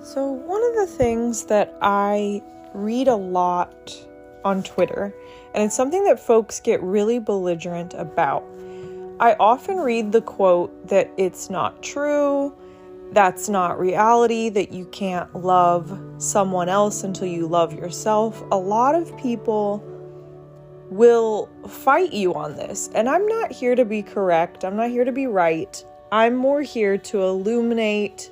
So one of the things that I read a lot on Twitter, and it's something that folks get really belligerent about. I often read the quote that it's not true, that's not reality, that you can't love someone else until you love yourself. A lot of people will fight you on this, and I'm not here to be correct, I'm not here to be right. I'm more here to illuminate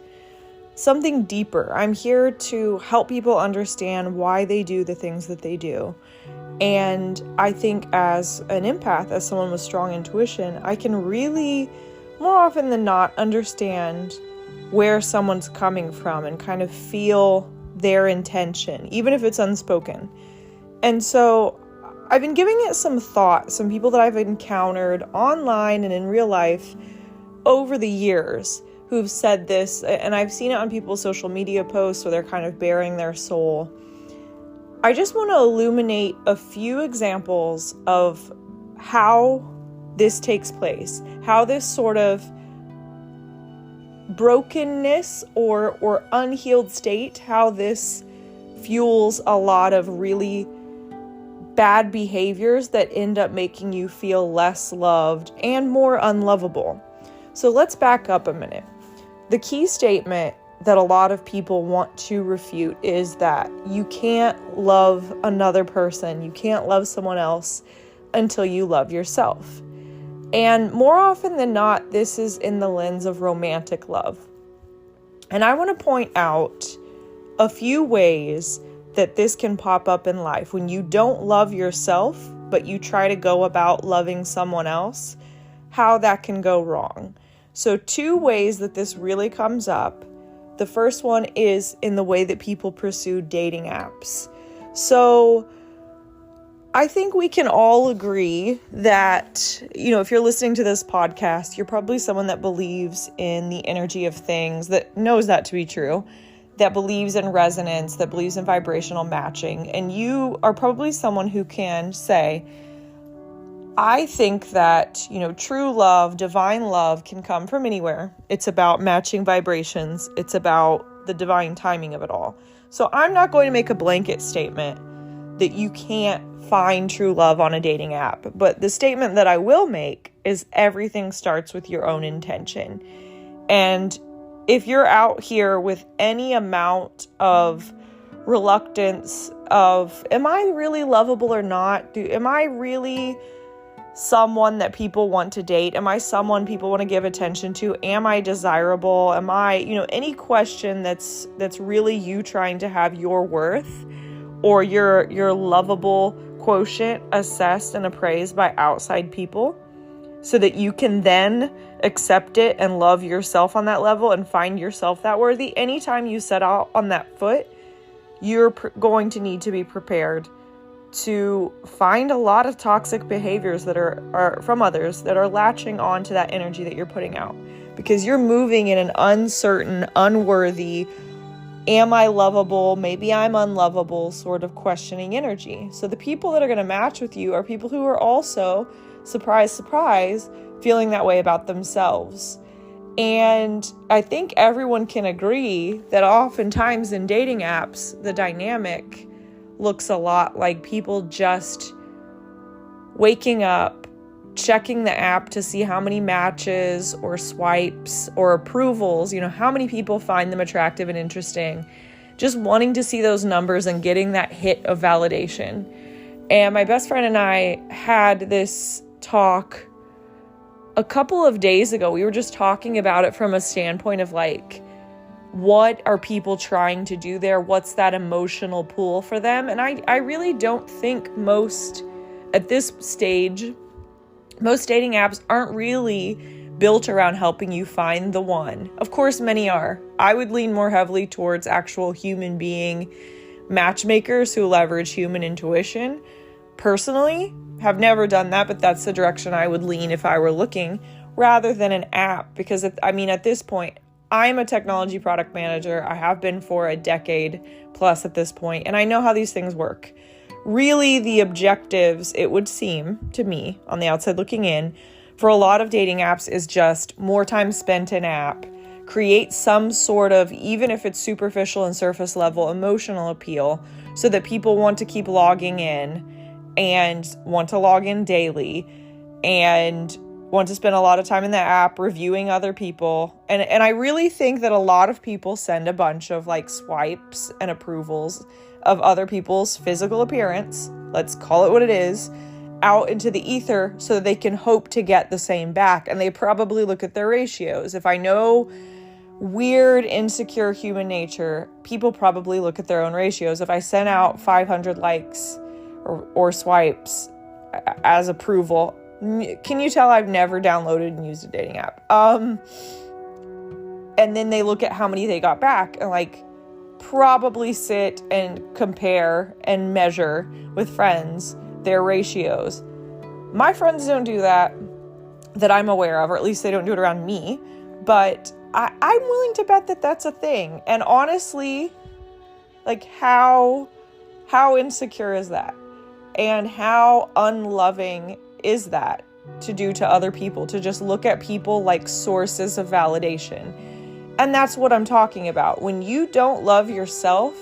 something deeper. I'm here to help people understand why they do the things that they do. And I think as an empath, as someone with strong intuition, I can really, more often than not, understand where someone's coming from and kind of feel their intention, even if it's unspoken. And so I've been giving it some thought, some people that I've encountered online and in real life over the years who've said this, and I've seen it on people's social media posts where they're kind of bearing their soul. I just want to illuminate a few examples of how this takes place, how this sort of brokenness or unhealed state, how this fuels a lot of really bad behaviors that end up making you feel less loved and more unlovable. So let's back up a minute. The key statement that a lot of people want to refute is that you can't love another person, you can't love someone else until you love yourself. And more often than not, this is in the lens of romantic love. And I want to point out a few ways that this can pop up in life when you don't love yourself, but you try to go about loving someone else, how that can go wrong. So 2 ways that this really comes up. The first one is in the way that people pursue dating apps. So I think we can all agree that, if you're listening to this podcast, you're probably someone that believes in the energy of things, that knows that to be true, that believes in resonance, that believes in vibrational matching. And you are probably someone who can say, I think that, true love, divine love can come from anywhere. It's about matching vibrations. It's about the divine timing of it all. So I'm not going to make a blanket statement that you can't find true love on a dating app. But the statement that I will make is everything starts with your own intention. And if you're out here with any amount of reluctance of, am I really lovable or not? Am I really someone that people want to date? Am I someone people want to give attention to? Am I desirable? Am I, any question that's really you trying to have your worth or your lovable quotient assessed and appraised by outside people so that you can then accept it and love yourself on that level and find yourself that worthy. Anytime you set out on that foot, you're going to need to be prepared to find a lot of toxic behaviors that are from others that are latching on to that energy that you're putting out, because you're moving in an uncertain, unworthy, am I lovable, maybe I'm unlovable sort of questioning energy. So the people that are going to match with you are people who are also, surprise, surprise, feeling that way about themselves. And I think everyone can agree that oftentimes in dating apps, the dynamic looks a lot like people just waking up, checking the app to see how many matches or swipes or approvals, how many people find them attractive and interesting, just wanting to see those numbers and getting that hit of validation. And my best friend and I had this talk a couple of days ago. We were just talking about it from a standpoint of what are people trying to do there? What's that emotional pull for them? And I really don't think at this stage, most dating apps aren't really built around helping you find the one. Of course, many are. I would lean more heavily towards actual human being matchmakers who leverage human intuition. Personally, have never done that, but that's the direction I would lean if I were looking, rather than an app. Because at this point, I'm a technology product manager. I have been for a decade plus at this point, and I know how these things work. Really, the objectives, it would seem to me on the outside looking in, for a lot of dating apps is just more time spent in app, create some sort of, even if it's superficial and surface level, emotional appeal so that people want to keep logging in and want to log in daily and want to spend a lot of time in the app reviewing other people. And I really think that a lot of people send a bunch of like swipes and approvals of other people's physical appearance, let's call it what it is, out into the ether so that they can hope to get the same back. And they probably look at their ratios. If I know weird, insecure human nature, people probably look at their own ratios. If I sent out 500 likes or swipes as approval, can you tell I've never downloaded and used a dating app? And then they look at how many they got back and like probably sit and compare and measure with friends their ratios. My friends don't do that I'm aware of, or at least they don't do it around me. But I'm willing to bet that that's a thing. And honestly, like how insecure is that? And how unloving is that to do to other people, to just look at people like sources of validation? And that's what I'm talking about. When you don't love yourself,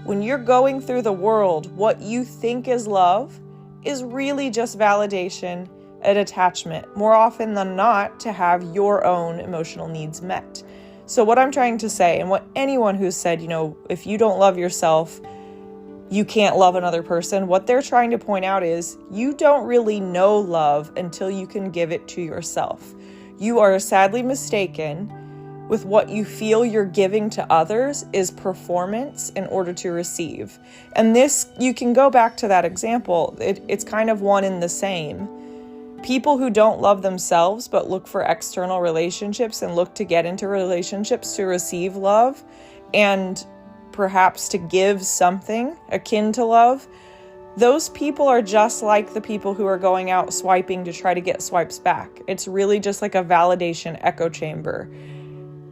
when you're going through the world, what you think is love is really just validation and attachment, more often than not, to have your own emotional needs met. So what I'm trying to say, and what anyone who's said, if you don't love yourself, you can't love another person, what they're trying to point out is you don't really know love until you can give it to yourself. You are sadly mistaken with what you feel you're giving to others is performance in order to receive. And this, you can go back to that example. It's kind of one and the same. People who don't love themselves but look for external relationships and look to get into relationships to receive love and perhaps to give something akin to love, those people are just like the people who are going out swiping to try to get swipes back. It's really just like a validation echo chamber.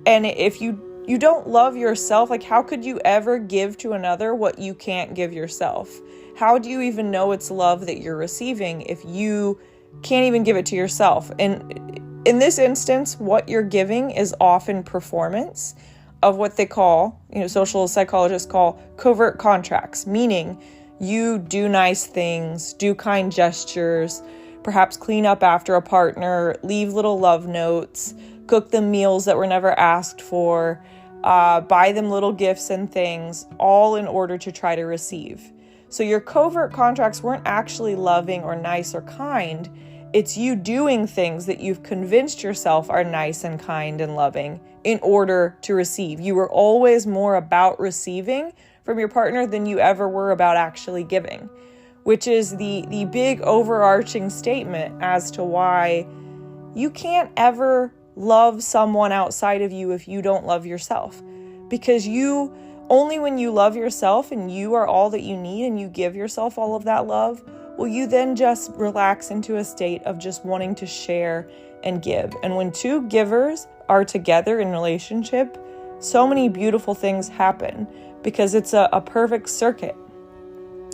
And if you don't love yourself, like how could you ever give to another what you can't give yourself? How do you even know it's love that you're receiving if you can't even give it to yourself? And in this instance, what you're giving is often performance of what they call, social psychologists call covert contracts, meaning you do nice things, do kind gestures, perhaps clean up after a partner, leave little love notes, cook them meals that were never asked for, buy them little gifts and things, all in order to try to receive. So your covert contracts weren't actually loving or nice or kind. It's you doing things that you've convinced yourself are nice and kind and loving in order to receive. You were always more about receiving from your partner than you ever were about actually giving, which is the big overarching statement as to why you can't ever love someone outside of you if you don't love yourself. Because only when you love yourself and you are all that you need and you give yourself all of that love, will you then just relax into a state of just wanting to share and give. And when two givers are together in relationship, so many beautiful things happen because it's a perfect circuit.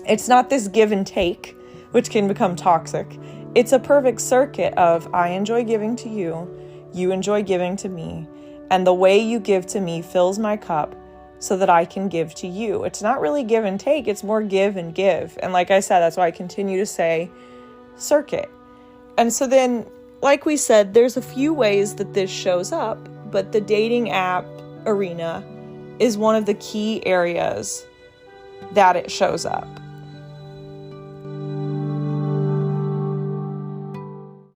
It's not this give and take, which can become toxic. It's a perfect circuit of I enjoy giving to you, you enjoy giving to me, and the way you give to me fills my cup so that I can give to you. It's not really give and take, it's more give and give. And like I said, that's why I continue to say circuit. And so then, like we said, there's a few ways that this shows up, but the dating app arena is one of the key areas that it shows up.